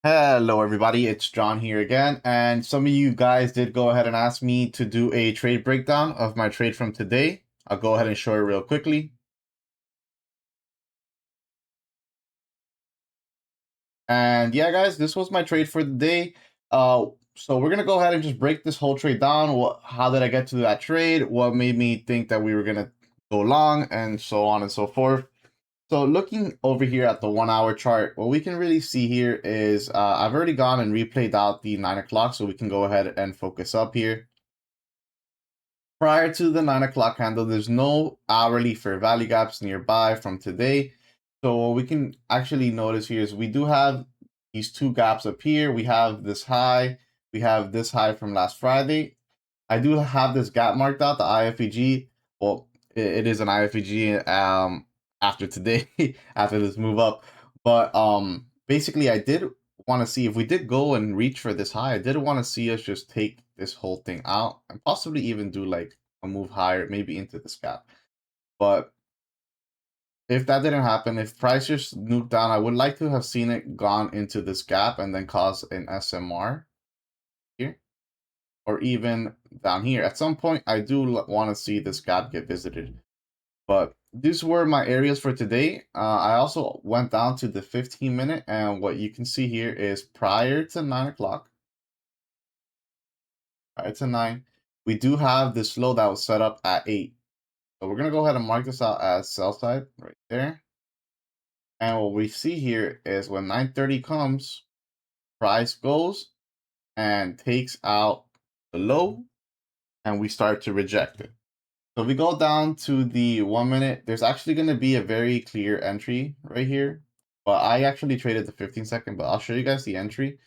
Hello everybody, it's John here again, and some of you guys did go ahead and ask me to do a trade breakdown of my trade from today. I'll go ahead and show it real quickly. And yeah, guys, this was my trade for the day. So we're gonna go ahead and just break this whole trade down. How did I get to that trade? What made me think that we were gonna go long, and so on and so forth. So looking over here at the 1 hour chart, what we can really see here is I've already gone and replayed out the 9 o'clock, so we can go ahead and focus up here. Prior to the 9 o'clock candle, there's no hourly fair value gaps nearby from today. So what we can actually notice here is we do have these two gaps up here. We have this high, we have this high from last Friday. I do have this gap marked out, the IFEG. Well, it is an IFEG after today, after this move up. But basically I did want to see if we did go and reach for this high. I did want to see us just take this whole thing out and possibly even do like a move higher, maybe into this gap. But if that didn't happen, if price just nuked down, I would like to have seen it gone into this gap and then cause an SMR here, or even down here. At some point, I do want to see this gap get visited. But these were my areas for today. I also went down to the 15-minute, and what you can see here is prior to 9 o'clock, prior to 9, we do have this low that was set up at 8. So we're going to go ahead and mark this out as sell side right there. And what we see here is when 9:30 comes, price goes and takes out the low, and we start to reject it. So if we go down to the 1 minute, there's actually going to be a very clear entry right here. But I actually traded the 15-second, but I'll show you guys the entry.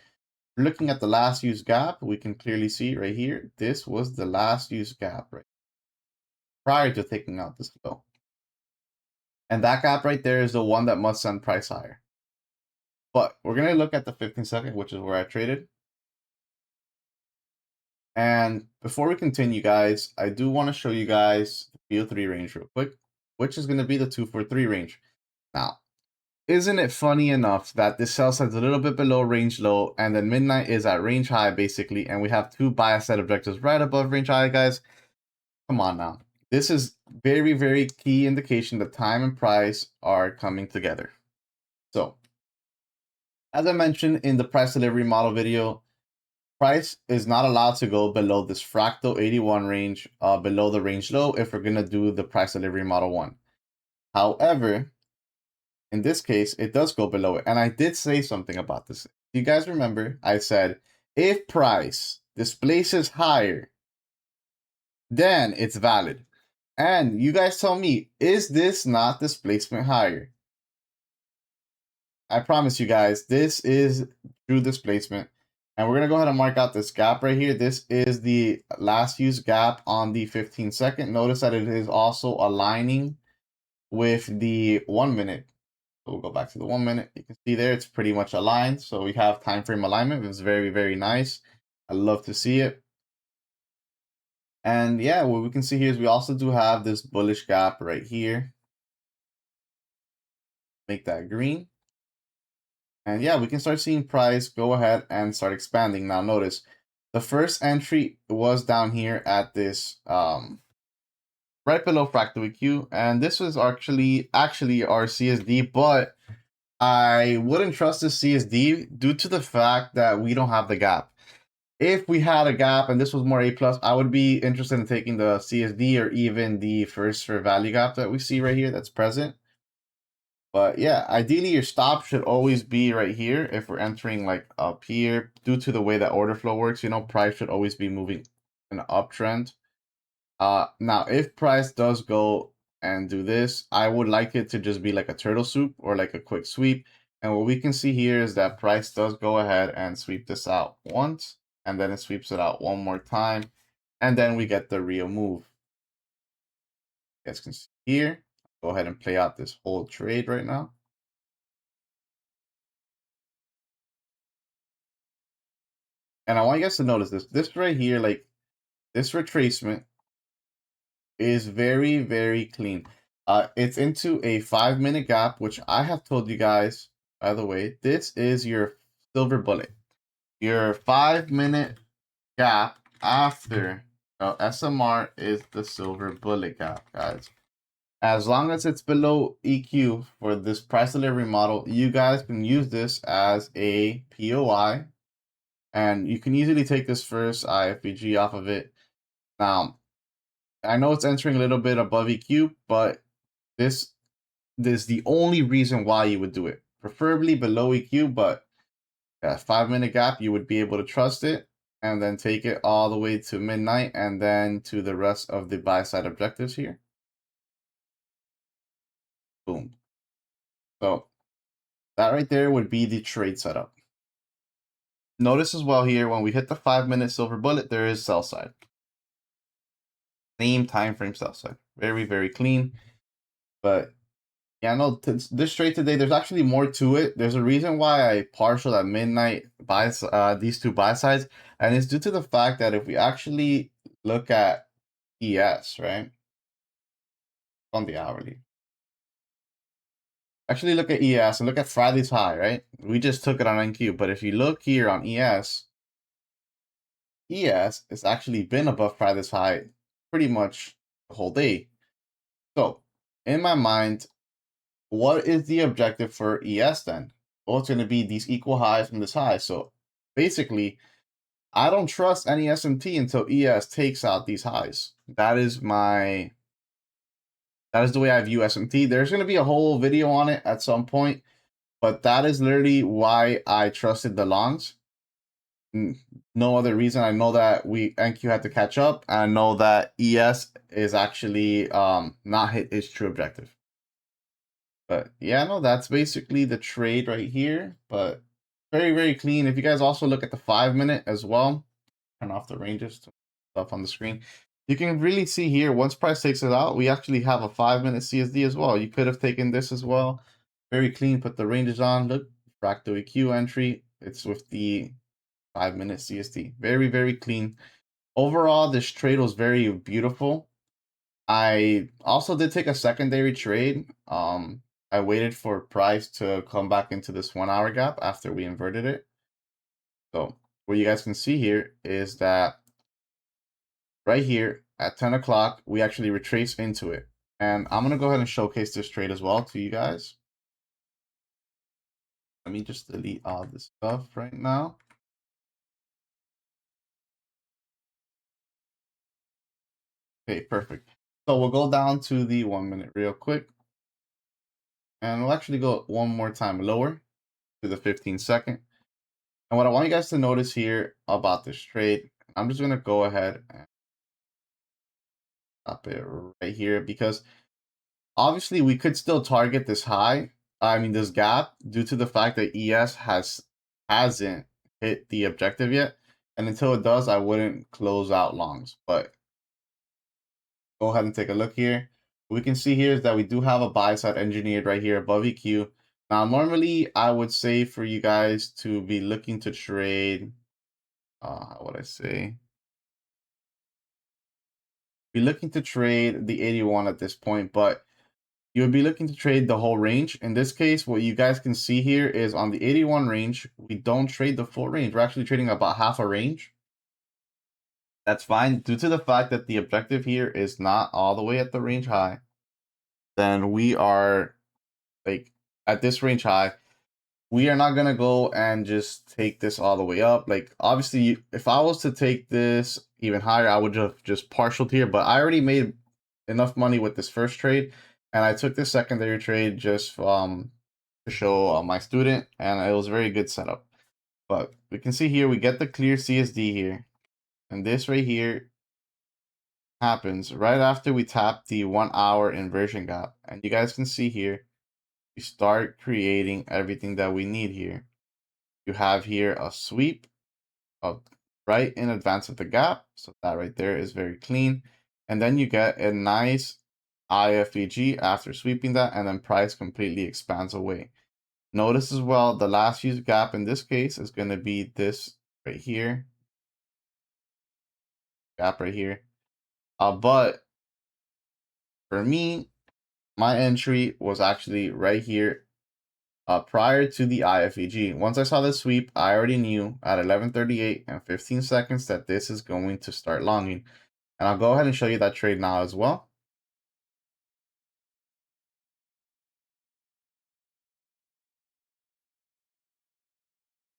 Looking at the last used gap, we can clearly see right here, this was the last used gap right prior to taking out this low. And that gap right there is the one that must send price higher. But we're going to look at the 15-second, which is where I traded. And before we continue, guys, I do want to show you guys the PO3 range real quick, which is going to be the 243 range. Now, isn't it funny enough that this sell side's a little bit below range low, and then midnight is at range high, basically, and we have two buy side objectives right above range high, guys? Come on now. This is very, very key indication that time and price are coming together. So, as I mentioned in the price delivery model video, price is not allowed to go below this fractal 81 range, below the range low, if we're going to do the price delivery model 1. However, in this case, it does go below it. And I did say something about this. You guys remember, I said, if price displaces higher, then it's valid. And you guys tell me, is this not displacement higher? I promise you guys, this is true displacement. And we're going to go ahead and mark out this gap right here. This is the last used gap on the 15-second. Notice that it is also aligning with the 1 minute. So we'll go back to the 1 minute. You can see there, it's pretty much aligned. So we have time frame alignment. It's very, very nice. I love to see it. And yeah, what we can see here is we also do have this bullish gap right here. Make that green. And yeah, we can start seeing price go ahead and start expanding. Now notice the first entry was down here at this right below fractal EQ, and this was actually our CSD, but I wouldn't trust the CSD due to the fact that we don't have the gap. If we had a gap and this was more A+, I would be interested in taking the CSD or even the first fair value gap that we see right here that's present. But yeah, ideally your stop should always be right here if we're entering like up here. Due to the way that order flow works, you know, price should always be moving in an uptrend. Now if price does go and do this, I would like it to just be like a turtle soup or like a quick sweep. And what we can see here is that price does go ahead and sweep this out once, and then it sweeps it out one more time, and then we get the real move. You guys can see here. Go ahead and play out this whole trade right now. And I want you guys to notice this. This right here, like this retracement is very, very clean. It's into a 5-minute gap, which I have told you guys, by the way, this is your silver bullet. Your 5-minute gap after SMR is the silver bullet gap, guys. As long as it's below EQ for this price delivery model, you guys can use this as a POI, and you can easily take this first IFVG off of it. Now, I know it's entering a little bit above EQ, but this is the only reason why you would do it. Preferably below EQ, but a 5-minute gap, you would be able to trust it and then take it all the way to midnight and then to the rest of the buy side objectives here. Boom. So that right there would be the trade setup. Notice as well here, when we hit the 5-minute silver bullet, there is sell side. Same time frame sell side. Very, very clean. But yeah, no, this trade today, there's actually more to it. There's a reason why I partial at midnight buys these two buy sides, and it's due to the fact that if we actually look at ES, right, on the hourly, actually look at ES and look at Friday's high, right? We just took it on NQ, but if you look here on ES has actually been above Friday's high pretty much the whole day. So in my mind, what is the objective for ES then? Well, it's going to be these equal highs from this high. So basically, I don't trust any SMT until ES takes out these highs. That is the way I view SMT. There's going to be a whole video on it at some point, but that is literally why I trusted the longs. No other reason. I know that NQ had to catch up, and I know that ES is actually not hit its true objective. But yeah, no, that's basically the trade right here. But very, very clean. If you guys also look at the 5-minute as well, turn off the ranges to stuff on the screen. You can really see here, once price takes it out, we actually have a 5-minute CSD as well. You could have taken this as well. Very clean, put the ranges on. Look, fractal EQ entry. It's with the 5-minute CSD. Very, very clean. Overall, this trade was very beautiful. I also did take a secondary trade. I waited for price to come back into this 1-hour gap after we inverted it. So what you guys can see here is that right here at 10 o'clock, we actually retrace into it. And I'm going to go ahead and showcase this trade as well to you guys. Let me just delete all this stuff right now. Okay, perfect. So we'll go down to the 1-minute real quick. And we'll actually go one more time lower to the 15-second. And what I want you guys to notice here about this trade, I'm just going to go ahead and stop it right here, because obviously we could still target this high. I mean, this gap, due to the fact that ES hasn't hit the objective yet. And until it does, I wouldn't close out longs. But go ahead and take a look here. What we can see here is that we do have a buy side engineered right here above EQ. Now, normally I would say for you guys to be looking to trade, how would I say? Be looking to trade the 81 at this point, but you would be looking to trade the whole range. In this case, what you guys can see here is on the 81 range, we don't trade the full range. We're actually trading about half a range. That's fine due to the fact that the objective here is not all the way at the range high. Then we are like at this range high. We are not going to go and just take this all the way up. Like, obviously, if I was to take this even higher, I would have just partialed here. But I already made enough money with this first trade. And I took this secondary trade just to show my student. And it was a very good setup. But we can see here, we get the clear CSD here. And this right here happens right after we tap the 1-hour inversion gap. And you guys can see here, we start creating everything that we need here. You have here a sweep of right in advance of the gap. So that right there is very clean. And then you get a nice IFVG after sweeping that, and then price completely expands away. Notice as well, the last used gap in this case is going to be this right here. Gap right here. But for me, my entry was actually right here prior to the IFEG. Once I saw the sweep, I already knew at 11:38 and 15 seconds that this is going to start longing. And I'll go ahead and show you that trade now as well.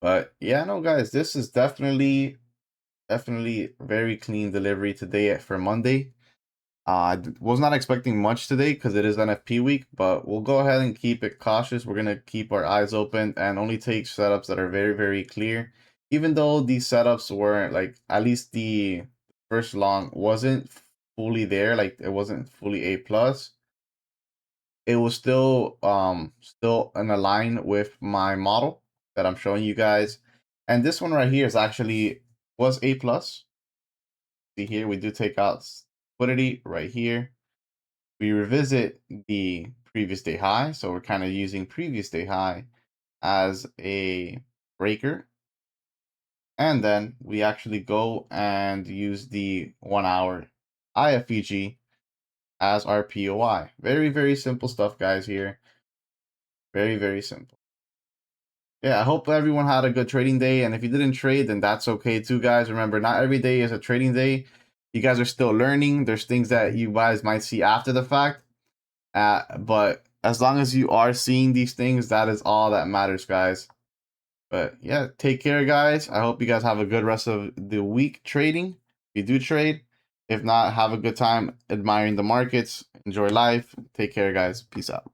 But yeah, no guys, this is definitely very clean delivery today for Monday. I was not expecting much today because it is NFP week, but we'll go ahead and keep it cautious. We're going to keep our eyes open and only take setups that are very clear. Even though these setups weren't like, at least the first long wasn't fully there, like it wasn't fully A+. It was still in a line with my model that I'm showing you guys. And this one right here is actually was A+. See here, we do take out liquidity right here. We revisit the previous day high. So we're kind of using previous day high as a breaker. And then we actually go and use the 1 hour IFEG as our POI. Very simple stuff, guys, here. Very simple. Yeah, I hope everyone had a good trading day. And if you didn't trade, then that's okay too, guys. Remember, not every day is a trading day. You guys are still learning. There's things that you guys might see after the fact. But as long as you are seeing these things, that is all that matters, guys. But yeah, take care, guys. I hope you guys have a good rest of the week trading. If you do trade, if not, have a good time admiring the markets. Enjoy life. Take care, guys. Peace out.